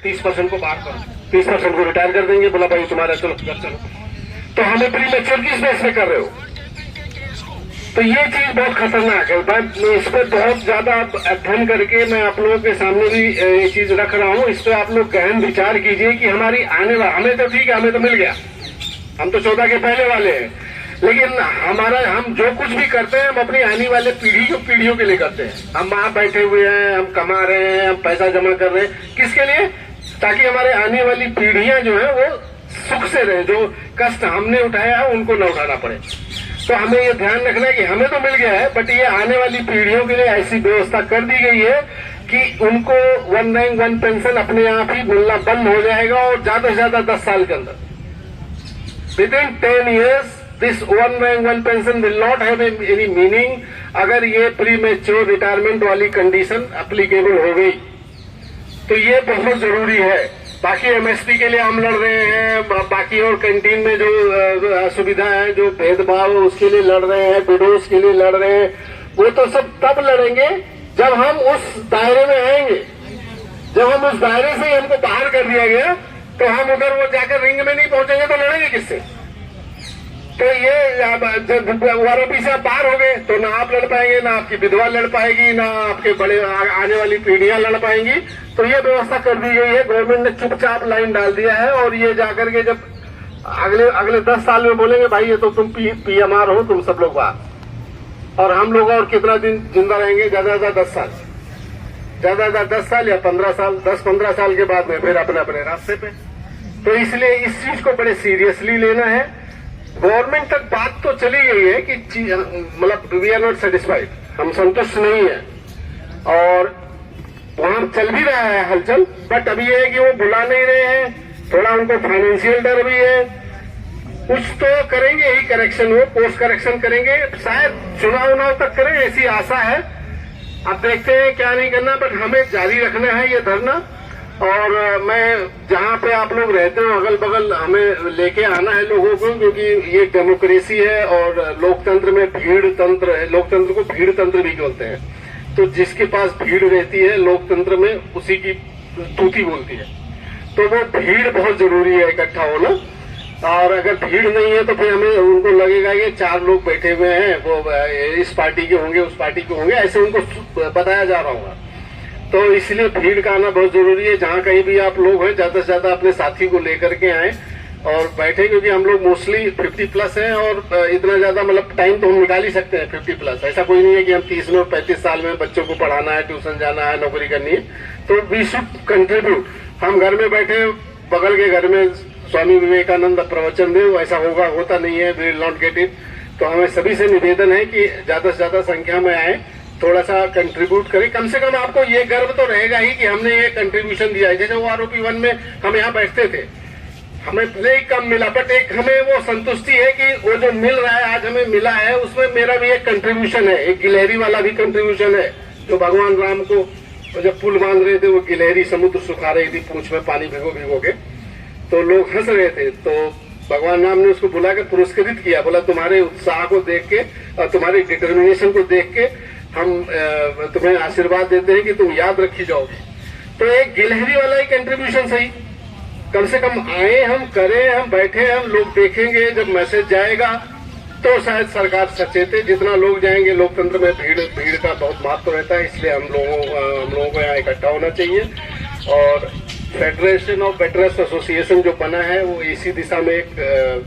30% को बाहर करो, 30% को रिटायर कर देंगे, बोला भाई तुम्हारा चलो घर चलो। तो हमें प्रीमेच्योर किस बेस पे कर रहे हो? तो ये चीज बहुत खतरनाक है। मैं इस पर बहुत ज्यादा अध्ययन करके मैं आप लोगों के सामने भी ये चीज रख रहा हूँ। इस पर आप लोग गहन विचार कीजिए कि हमारी आने वाला, हमें तो ठीक है, हमें तो मिल गया, हम तो 14 के पहले वाले हैं, लेकिन हम जो कुछ भी करते हैं हम अपनी आने वाले पीढ़ियों के लिए करते हैं। हम वहां बैठे हुए हैं, हम कमा रहे हैं, हम पैसा जमा कर रहे हैं, किसके लिए? ताकि हमारे आने वाली पीढ़ियां जो है वो सुख से रहे, जो कष्ट हमने उठाया है उनको न उठाना पड़े। तो हमें ये ध्यान रखना है कि हमें तो मिल गया है, बट ये आने वाली पीढ़ियों के लिए ऐसी व्यवस्था कर दी गई है कि उनको 1 रैंक 1 पेंशन अपने आप ही मिलना बंद हो जाएगा, और ज्यादा से ज्यादा 10 साल के अंदर, within 10 years this 1 rank 1 pension will not have any meaning, अगर ये प्रीमेच्योर रिटायरमेंट वाली कंडीशन एप्लीकेबल हो गई। तो ये बहुत जरूरी है। बाकी एमएसपी के लिए हम लड़ रहे हैं, बाकी और कैंटीन में जो सुविधा है, जो भेदभाव उसके लिए लड़ रहे हैं, विडोज के लिए लड़ रहे हैं, वो तो सब तब लड़ेंगे जब हम उस दायरे में आएंगे। जब हम उस दायरे से हमको बाहर कर दिया गया तो हम उधर वो जाकर रिंग में नहीं पहुंचेंगे तो लड़ेंगे किससे? तो ये जब आरोपी से आप बाहर हो गए तो ना आप लड़ पाएंगे, ना आपकी विधवा लड़ पाएगी, ना आपके बड़े आने वाली पीढ़ियां लड़ पाएंगी। तो ये व्यवस्था कर दी गई है, गवर्नमेंट ने चुपचाप लाइन डाल दिया है। और ये जाकर के जब अगले 10 साल में बोलेंगे भाई ये तो तुम पीएमआर हो, तुम सब लोग बाहर, और हम लोग और कितना दिन जिंदा रहेंगे? ज्यादा ज्यादा 10 साल, ज्यादा ज्यादा 10 साल या 15 साल, 10-15 साल के बाद में फिर अपने अपने रास्ते पे। तो इसलिए इस चीज को बड़े सीरियसली लेना है। गवर्नमेंट तक बात तो चली गई है कि मतलब वी आर नॉट सेटिस्फाइड, हम संतुष्ट नहीं है, और वहां चल भी रहा है हलचल, बट अभी ये है कि वो बुला नहीं रहे हैं, थोड़ा उनको फाइनेंशियल डर भी है। कुछ तो करेंगे ही, करेक्शन वो पोस्ट करेक्शन करेंगे, शायद चुनाव तक करें, ऐसी आशा है। अब देखते हैं क्या नहीं करना, बट हमें जारी रखना है ये धरना। और मैं जहां पे आप लोग रहते हो अगल बगल, हमें लेके आना है लोगों को, क्योंकि ये डेमोक्रेसी है और लोकतंत्र में भीड़ तंत्र है, लोकतंत्र को भीड़ तंत्र भी बोलते हैं। तो जिसके पास भीड़ रहती है लोकतंत्र में, उसी की तूती बोलती है। तो वो भीड़ बहुत जरूरी है, इकट्ठा होना। और अगर भीड़ नहीं है तो फिर हमें उनको लगेगा ये 4 लोग बैठे हुए हैं, वो इस पार्टी के होंगे, उस पार्टी के होंगे, ऐसे उनको बताया जा रहा होगा। तो इसलिए भीड़ का आना बहुत जरूरी है। जहां कहीं भी आप लोग हैं, ज्यादा से ज्यादा अपने साथी को लेकर के आए और बैठे, क्योंकि हम लोग मोस्टली 50+ हैं, और इतना ज्यादा मतलब टाइम तो हम निकाल ही सकते हैं 50+। ऐसा कोई नहीं है कि हम 30 में और 35 साल में बच्चों को पढ़ाना है, ट्यूशन जाना है, नौकरी करनी है। तो वी शुड कंट्रीब्यूट। हम घर में बैठे, बगल के घर में स्वामी विवेकानंद प्रवचन दे, ऐसा होता नहीं है, we will not get it. तो हमें सभी से निवेदन है कि ज्यादा से ज्यादा संख्या में आए, थोड़ा सा कंट्रीब्यूट करें। कम से कम आपको ये गर्व तो रहेगा ही कि हमने ये कंट्रीब्यूशन दिया है। जैसे वो आरोपी 1 में हम यहाँ बैठते थे, हमें भले ही कम मिला, बट एक हमें वो संतुष्टि है कि वो जो मिल रहा है आज हमें मिला है, उसमें मेरा भी एक कंट्रीब्यूशन है। एक गिलहरी वाला भी कंट्रीब्यूशन है, जो भगवान राम को जब पुल बांध रहे थे, वो गिलहरी समुद्र सुखा रही थी पूंछ में पानी भिगो के, तो लोग हंस रहे थे। तो भगवान राम ने उसको बुलाकर पुरस्कृत किया, बोला तुम्हारे उत्साह को देख के और तुम्हारी डिटर्मिनेशन को देख के हम तुम्हें आशीर्वाद देते हैं कि तुम याद रखी जाओगे। तो एक गिलहरी वाला ही कंट्रीब्यूशन सही, कम से कम आए, हम करें, हम बैठे, हम लोग देखेंगे। जब मैसेज जाएगा तो शायद सरकार सचेत है। जितना लोग जाएंगे, लोकतंत्र में भीड़ का बहुत महत्व रहता है, इसलिए हम लोगों को यहाँ इकट्ठा होना चाहिए। और फेडरेशन ऑफ वेटरन्स एसोसिएशन जो बना है वो इसी दिशा में एक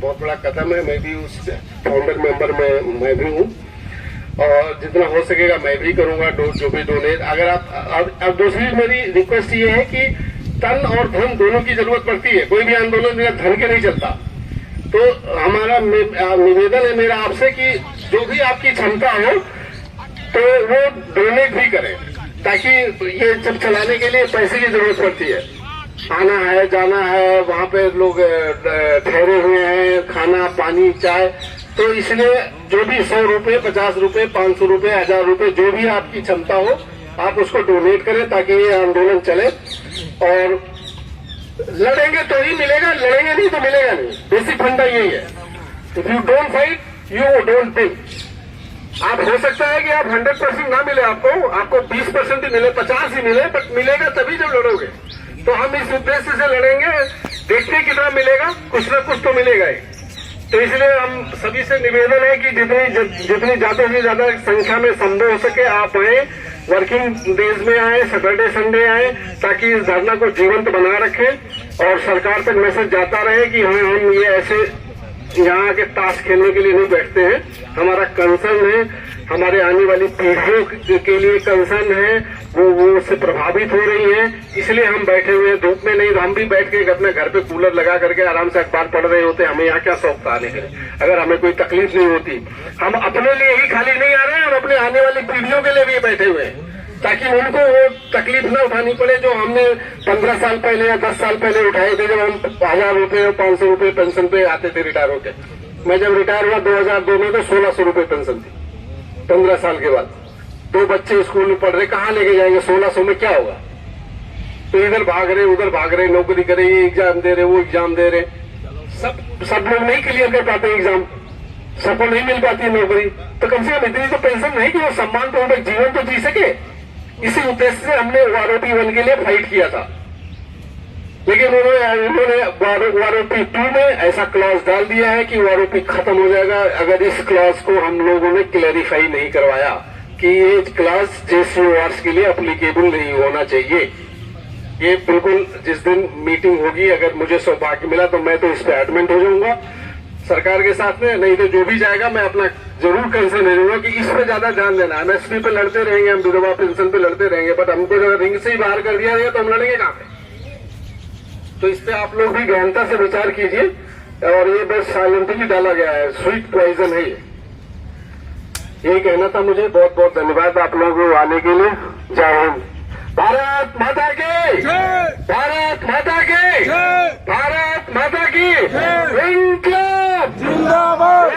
बहुत बड़ा कदम है। मैं भी उस फाउंडर मेंबर में मैं भी हूँ, और जितना हो सकेगा मैं भी करूंगा जो भी डोनेट। अगर आप अब दूसरी मेरी रिक्वेस्ट ये है कि तन और धन दोनों की जरूरत पड़ती है। कोई भी आंदोलन बिना धन के नहीं चलता। तो हमारा निवेदन है मेरा आपसे कि जो भी आपकी क्षमता हो तो वो डोनेट भी करें, ताकि ये सब चलाने के लिए पैसे की जरूरत पड़ती है। आना है, जाना है, वहाँ पे लोग ठहरे हुए हैं, खाना पानी चाय। तो इसलिए जो भी 100 रुपए, 50 रुपए, 500 रुपए, 1000 रुपए, जो भी आपकी क्षमता हो आप उसको डोनेट करें, ताकि ये आंदोलन चले। और लड़ेंगे तो ही मिलेगा, लड़ेंगे नहीं तो मिलेगा नहीं। बेसिक फंडा यही है, if you don't fight you don't win. आप हो सकता है कि आप 100% ना मिले, आपको 20% ही मिले, 50 ही मिले, बट मिलेगा तभी जब लड़ोगे। तो हम इस उद्देश्य से लड़ेंगे, देखते कितना मिलेगा, कुछ ना कुछ तो मिलेगा ही। तो इसलिए हम सभी से निवेदन है कि जितनी ज्यादा से ज्यादा संख्या में संभव हो सके आप आए, वर्किंग डेज में आए, सैटरडे संडे आए, ताकि इस धरना को जीवंत बना रखें और सरकार तक मैसेज जाता रहे कि हम ये ऐसे यहाँ के ताश खेलने के लिए नहीं बैठते हैं। हमारा कंसर्न है, हमारे आने वाली पीढ़ियों के लिए कंसर्न है, वो उससे प्रभावित हो रही है, इसलिए हम बैठे हुए हैं धूप में। नहीं तो हम भी बैठ के अपने घर पे कूलर लगा करके आराम से अखबार पढ़ रहे होते। हमें यहाँ क्या शौक था आने के लिए, अगर हमें कोई तकलीफ नहीं होती। हम अपने लिए ही खाली नहीं आ रहे हैं, हम अपने आने वाली पीढ़ियों के लिए भी बैठे हुए हैं, ताकि उनको वो तकलीफ न उठानी पड़े जो हमने 15 साल पहले या 10 साल पहले उठाए थे, जब हम 1000 रुपए और 500 रुपए पेंशन पे आते थे रिटायर होके। मैं जब रिटायर हुआ 2002 में तो 1600 रुपए पेंशन थी। 15 साल के बाद 2 बच्चे स्कूल में पढ़ रहे, कहाँ लेके जाएंगे 1600 में, क्या होगा? तो इधर भाग रहे उधर भाग रहे, नौकरी करे, ये एग्जाम दे रहे वो एग्जाम दे रहे। सब लोग नहीं क्लियर कर पाते एग्जाम, सबको नहीं मिल पाती नौकरी। तो कम से कम इतनी तो पेंशन नहीं कि वो सम्मान पूर्वक जीवन तो जी सके। इसी उद्देश्य से हमने वारोपी 1 के लिए फाइट किया था, लेकिन उन्होंने वारोपी 2 में ऐसा क्लॉज डाल दिया है कि वारोपी खत्म हो जाएगा अगर इस क्लॉज को हम लोगों ने क्लैरिफाई नहीं करवाया कि ये क्लॉज जेसीओआर्स के लिए अप्लीकेबल नहीं होना चाहिए। ये बिल्कुल जिस दिन मीटिंग होगी, अगर मुझे सौभाग्य मिला तो मैं तो इस पे एडमेंट हो जाऊंगा सरकार के साथ में, नहीं तो जो भी जाएगा मैं अपना जरूर कंसर्न ले लूंगा कि इस पे ज्यादा ध्यान देना। एमएसपी पे लड़ते रहेंगे, हम विधवा पेंशन पे लड़ते रहेंगे, बट हमको अगर रिंग से ही बाहर कर दिया गया तो हम लड़ेंगे कहां पे? तो इस पे आप लोग भी गहनता से विचार कीजिए। और ये बस साइलेंटली डाला गया है, स्वीट पॉइजन है ये। यही कहना था मुझे। बहुत बहुत धन्यवाद आप लोगों को आने के लिए। जय हिंद। भारत माता की, भारत माता की, भारत माता की। इनकलाब जिंदाबाद।